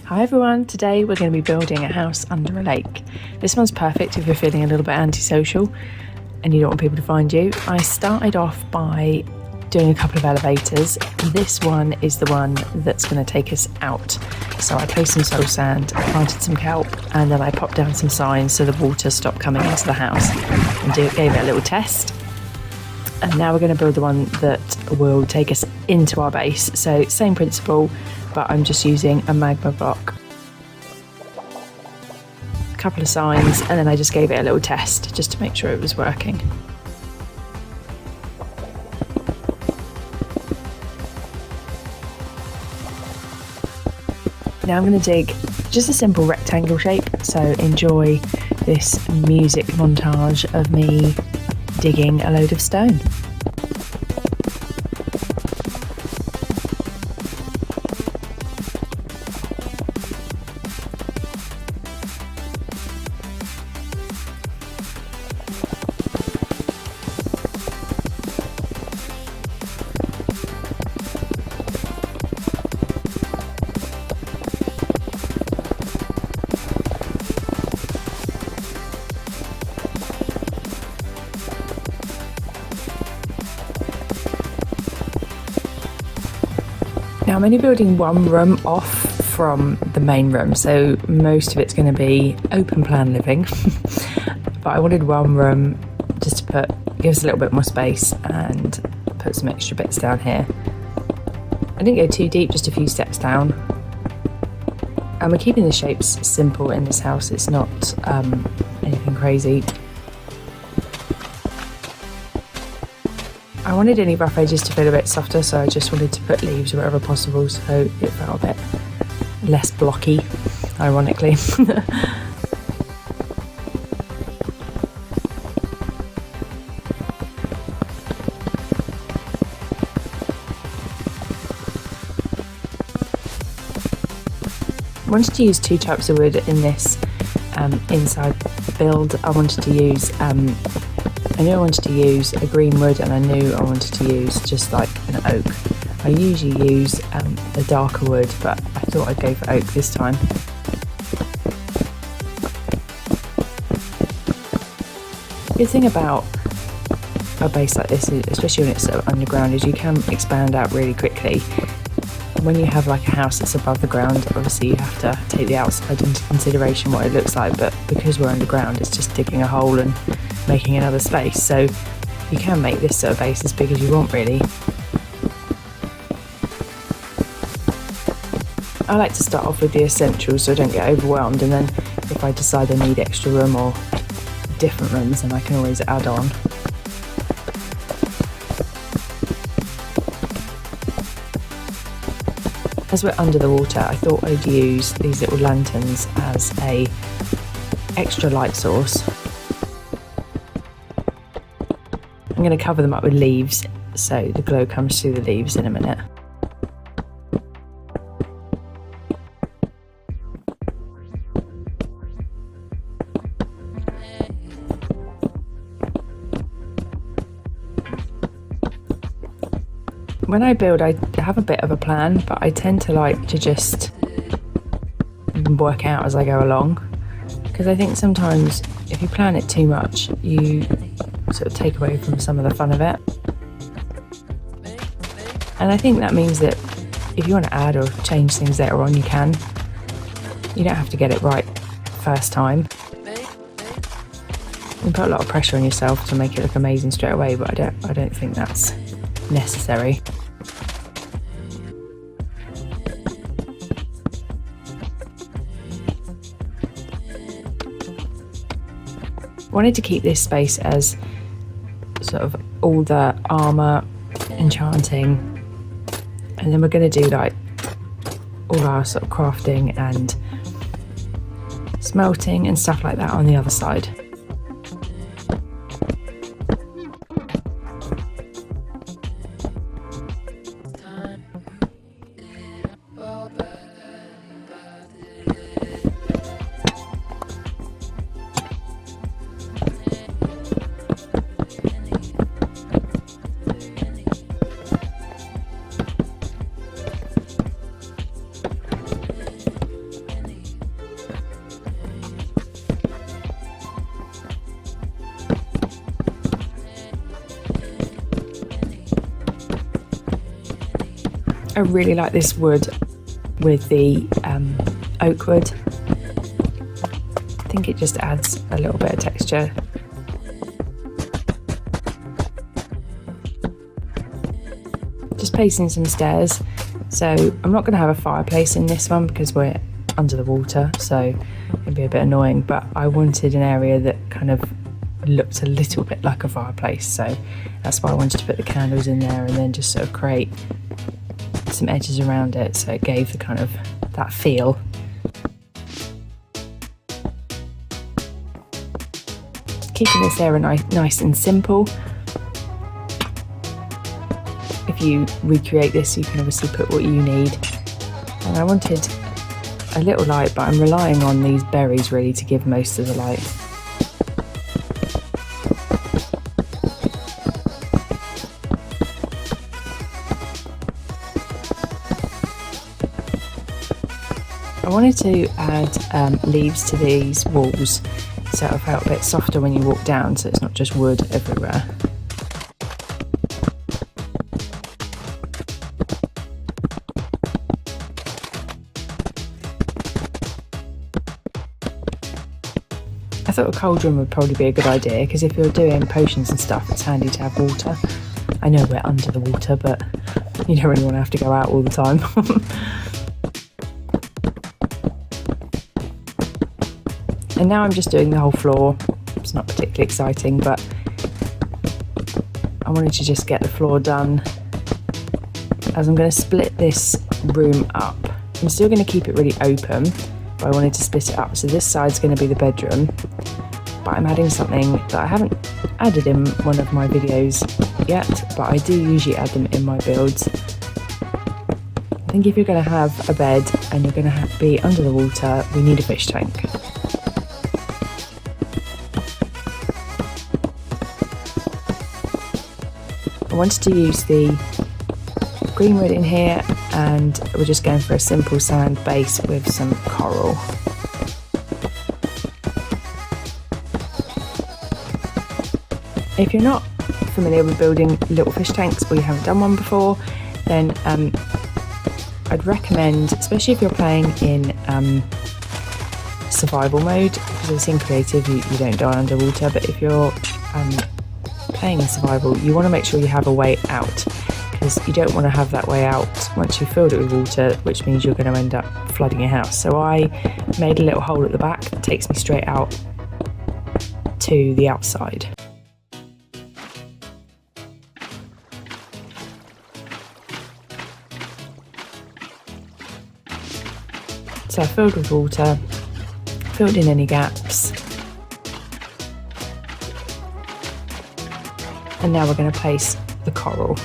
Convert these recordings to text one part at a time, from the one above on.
Hi everyone, today we're going to be building a house under a lake. This one's perfect if you're feeling a little bit antisocial and you don't want people to find you. I started off by doing a couple of elevators. This one is the one that's going to take us out. So I placed some soil sand, I planted some kelp, and then I popped down some signs so the water stopped coming into the house and gave it a little test. And now we're going to build the one that will take us into our base. So same principle, but I'm just using a magma block, a couple of signs, and then I just gave it a little test just to make sure it was working. Now I'm going to dig just a simple rectangle shape, so enjoy this music montage of me digging a load of stone. Now I'm only building one room off from the main room, so most of it's going to be open plan living. But I wanted one room just to give us a little bit more space and put some extra bits down here. I didn't go too deep, just a few steps down. And we're keeping the shapes simple in this house, it's not anything crazy. I wanted any rough edges to feel a bit softer, so I just wanted to put leaves wherever possible so it felt a bit less blocky, ironically. I wanted to use two types of wood in this inside build. I knew I wanted to use a green wood, and I knew I wanted to use just like an oak. I usually use a darker wood, but I thought I'd go for oak this time. The good thing about a base like this, especially when it's sort of underground, is you can expand out really quickly. When you have like a house that's above the ground, obviously you have to take the outside into consideration, what it looks like, but because we're underground, it's just digging a hole and making another space, so you can make this sort of base as big as you want, really. I like to start off with the essentials so I don't get overwhelmed, and then if I decide I need extra room or different rooms, then I can always add on. As we're under the water, I thought I'd use these little lanterns as a extra light source. I'm going to cover them up with leaves so the glow comes through the leaves in a minute. When I build, I have a bit of a plan, but I tend to like to just work out as I go along, because I think sometimes if you plan it too much, you sort of take away from some of the fun of it. And I think that means that if you want to add or change things later on, you can. You don't have to get it right first time. You put a lot of pressure on yourself to make it look amazing straight away, but I don't think that's necessary. I wanted to keep this space as sort of all the armour, enchanting, and then we're going to do like all our sort of crafting and smelting and stuff like that on the other side. I really like this wood with the oak wood. I think it just adds a little bit of texture. Just placing some stairs. So I'm not going to have a fireplace in this one because we're under the water, so it'd be a bit annoying, but I wanted an area that kind of looked a little bit like a fireplace, so that's why I wanted to put the candles in there and then just sort of create some edges around it, so it gave the kind of that feel. Keeping this area nice and simple. If you recreate this, you can obviously put what you need. And I wanted a little light, but I'm relying on these berries really to give most of the light. I wanted to add leaves to these walls so it felt a bit softer when you walk down, so it's not just wood everywhere. I thought a cauldron would probably be a good idea because if you're doing potions and stuff, it's handy to have water. I know we're under the water, but you don't really want to have to go out all the time. And now I'm just doing the whole floor. It's not particularly exciting, but I wanted to just get the floor done. As I'm going to split this room up. I'm still going to keep it really open, but I wanted to split it up. So this side's going to be the bedroom, but I'm adding something that I haven't added in one of my videos yet, but I do usually add them in my builds. I think if you're going to have a bed and you're going to be under the water, we need a fish tank. I wanted to use the green wood in here, and we're just going for a simple sand base with some coral. If you're not familiar with building little fish tanks or you haven't done one before, then I'd recommend, especially if you're playing in survival mode, because obviously in creative you don't die underwater, but if you're playing in survival, you want to make sure you have a way out, because you don't want to have that way out once you've filled it with water, which means you're going to end up flooding your house. So I made a little hole at the back that takes me straight out to the outside. So I filled with water, filled in any gaps. And now we're going to place the coral.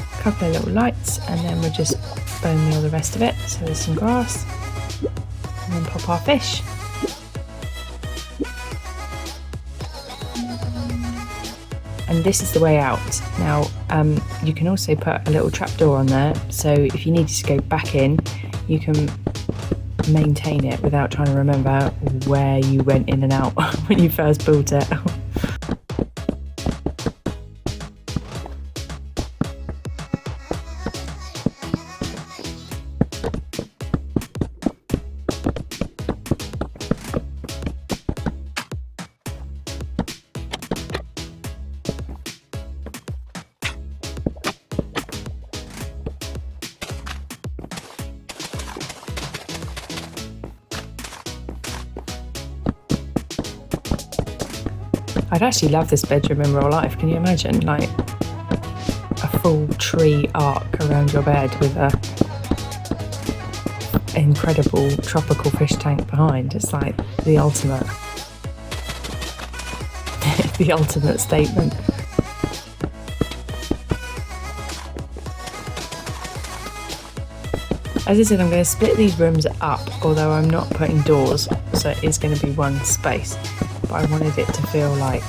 A couple of little lights, and then we'll just bone meal the rest of it. So there's some grass, and then pop our fish. And this is the way out. Now, you can also put a little trapdoor on there, so if you needed to go back in, you can maintain it without trying to remember where you went in and out when you first built it. I'd actually love this bedroom in real life. Can you imagine, like, a full tree arc around your bed with a incredible tropical fish tank behind? It's like the ultimate, the ultimate statement. As I said, I'm going to split these rooms up, although I'm not putting doors, so it is going to be one space. But I wanted it to feel like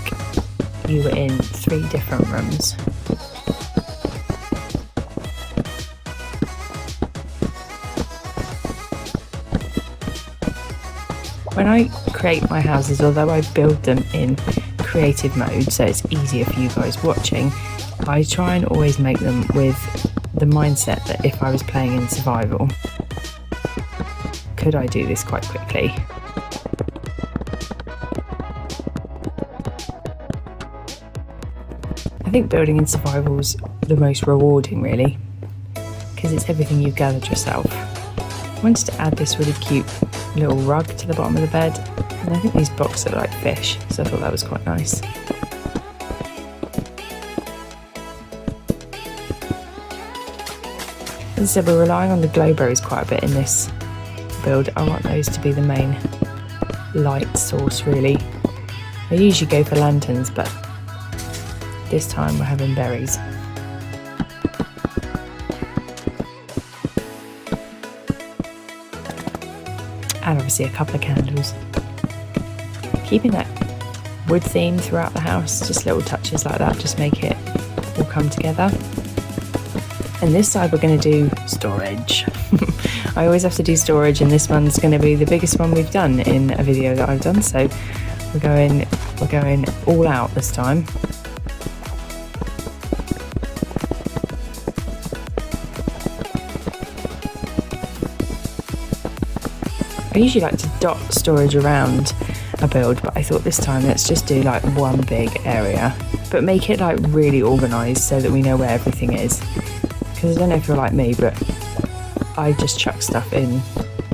you were in 3 different rooms. When I create my houses, although I build them in creative mode so it's easier for you guys watching, I try and always make them with the mindset that if I was playing in survival, could I do this quite quickly? I think building in survival is the most rewarding, really, because it's everything you've gathered yourself. I wanted to add this really cute little rug to the bottom of the bed, and I think these blocks are like fish, so I thought that was quite nice. As I said, we're relying on the glowberries quite a bit in this build. I want those to be the main light source, really. I usually go for lanterns, but this time we're having berries. And obviously a couple of candles. Keeping that wood theme throughout the house, just little touches like that, just make it all come together. And this side we're going to do storage. I always have to do storage, and this one's going to be the biggest one we've done in a video that I've done, so we're going all out this time. I usually like to dot storage around a build, but I thought this time let's just do like one big area, but make it like really organised so that we know where everything is. Because I don't know if you're like me, but I just chuck stuff in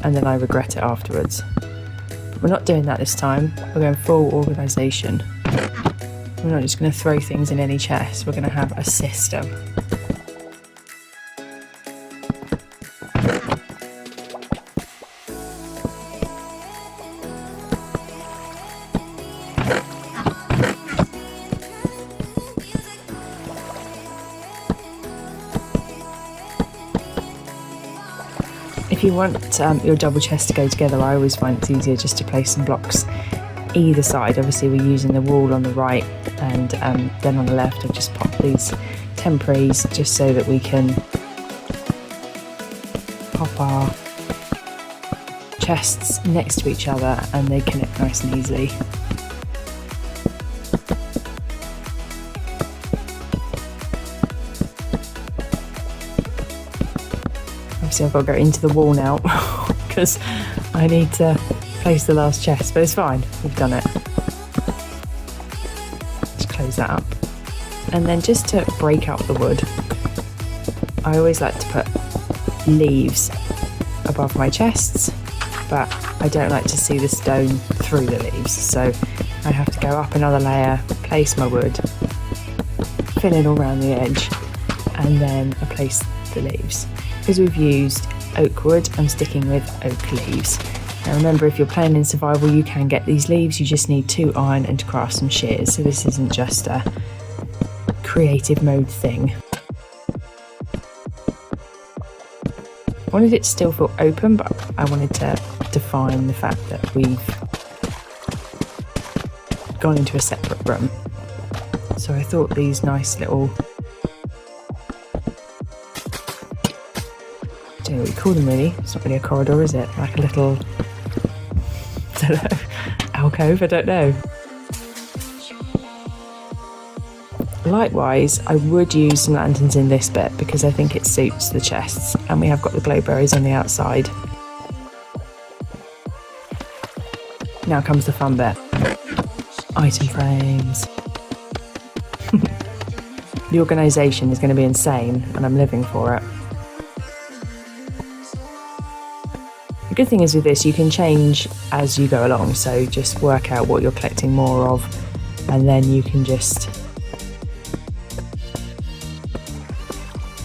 and then I regret it afterwards. But we're not doing that this time. We're going full organisation. We're not just going to throw things in any chest. We're going to have a system. If you want your double chest to go together, I always find it's easier just to place some blocks either side. Obviously we're using the wall on the right, and then on the left I've just popped these temporaries just so that we can pop our chests next to each other and they connect nice and easily. Obviously I've got to go into the wall now because I need to place the last chest, but it's fine, we've done it. Let's close that up. And then just to break up the wood, I always like to put leaves above my chests, but I don't like to see the stone through the leaves, so I have to go up another layer, place my wood, fill in all around the edge, and then I place the leaves. Because we've used oak wood, I'm sticking with oak leaves. Now remember, if you're playing in survival, you can get these leaves, you just need 2 iron and to craft some shears, so this isn't just a creative mode thing. I wanted it to still feel open, but I wanted to define the fact that we've gone into a separate room. So I thought these nice little, I don't know what you call them really, it's not really a corridor, is it? Like a little, I don't know, alcove, I don't know. Likewise, I would use some lanterns in this bit because I think it suits the chests, and we have got the glowberries on the outside. Now comes the fun bit. Item frames. The organisation is going to be insane and I'm living for it. The good thing is with this, you can change as you go along, so just work out what you're collecting more of and then you can just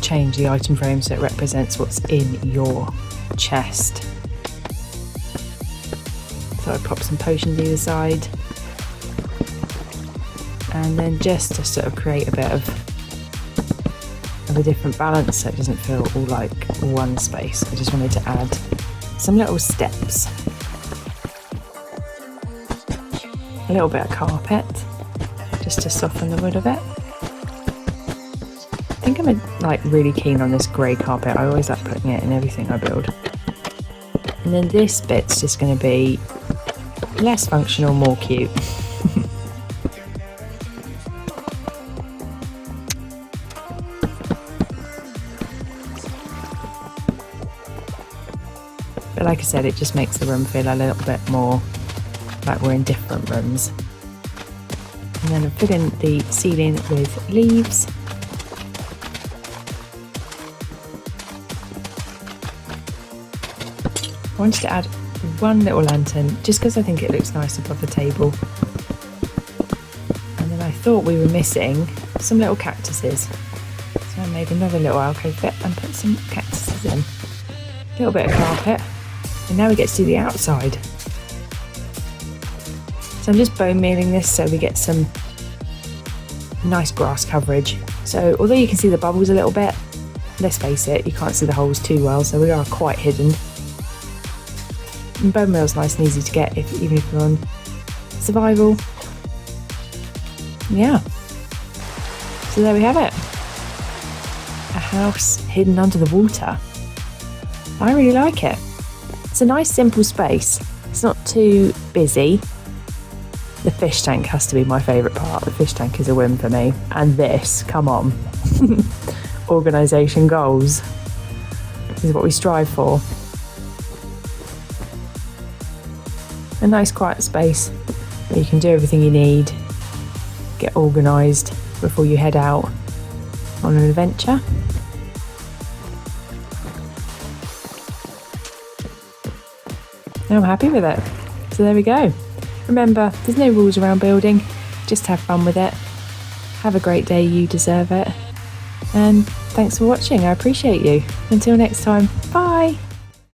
change the item frame so it represents what's in your chest. So I pop some potions either side, and then just to sort of create a bit of a different balance so it doesn't feel all like one space, I just wanted to add some little steps, a little bit of carpet just to soften the wood a bit. I think I'm like really keen on this grey carpet. I always like putting it in everything I build. And then this bit's just going to be Less functional, more cute. But like I said, it just makes the room feel a little bit more like we're in different rooms. And then I've put in the ceiling with leaves. I wanted to add one little lantern just because I think it looks nice above the table. And then I thought we were missing some little cactuses. So I made another little alcove bit and put some cactuses in. A little bit of carpet. And now we get to do the outside. So I'm just bone mealing this so we get some nice grass coverage. So although you can see the bubbles a little bit, let's face it, you can't see the holes too well, so we are quite hidden. And bone meal's nice and easy to get even if you're on survival. Yeah. So there we have it. A house hidden under the water. I really like it. It's a nice simple space. It's not too busy. The fish tank has to be my favourite part. The fish tank is a win for me. And this, come on. Organisation goals. This is what we strive for. A nice quiet space where you can do everything you need, get organised before you head out on an adventure. I'm happy with it. So there we go. Remember, there's no rules around building, just have fun with it. Have a great day, you deserve it. And thanks for watching, I appreciate you. Until next time, bye!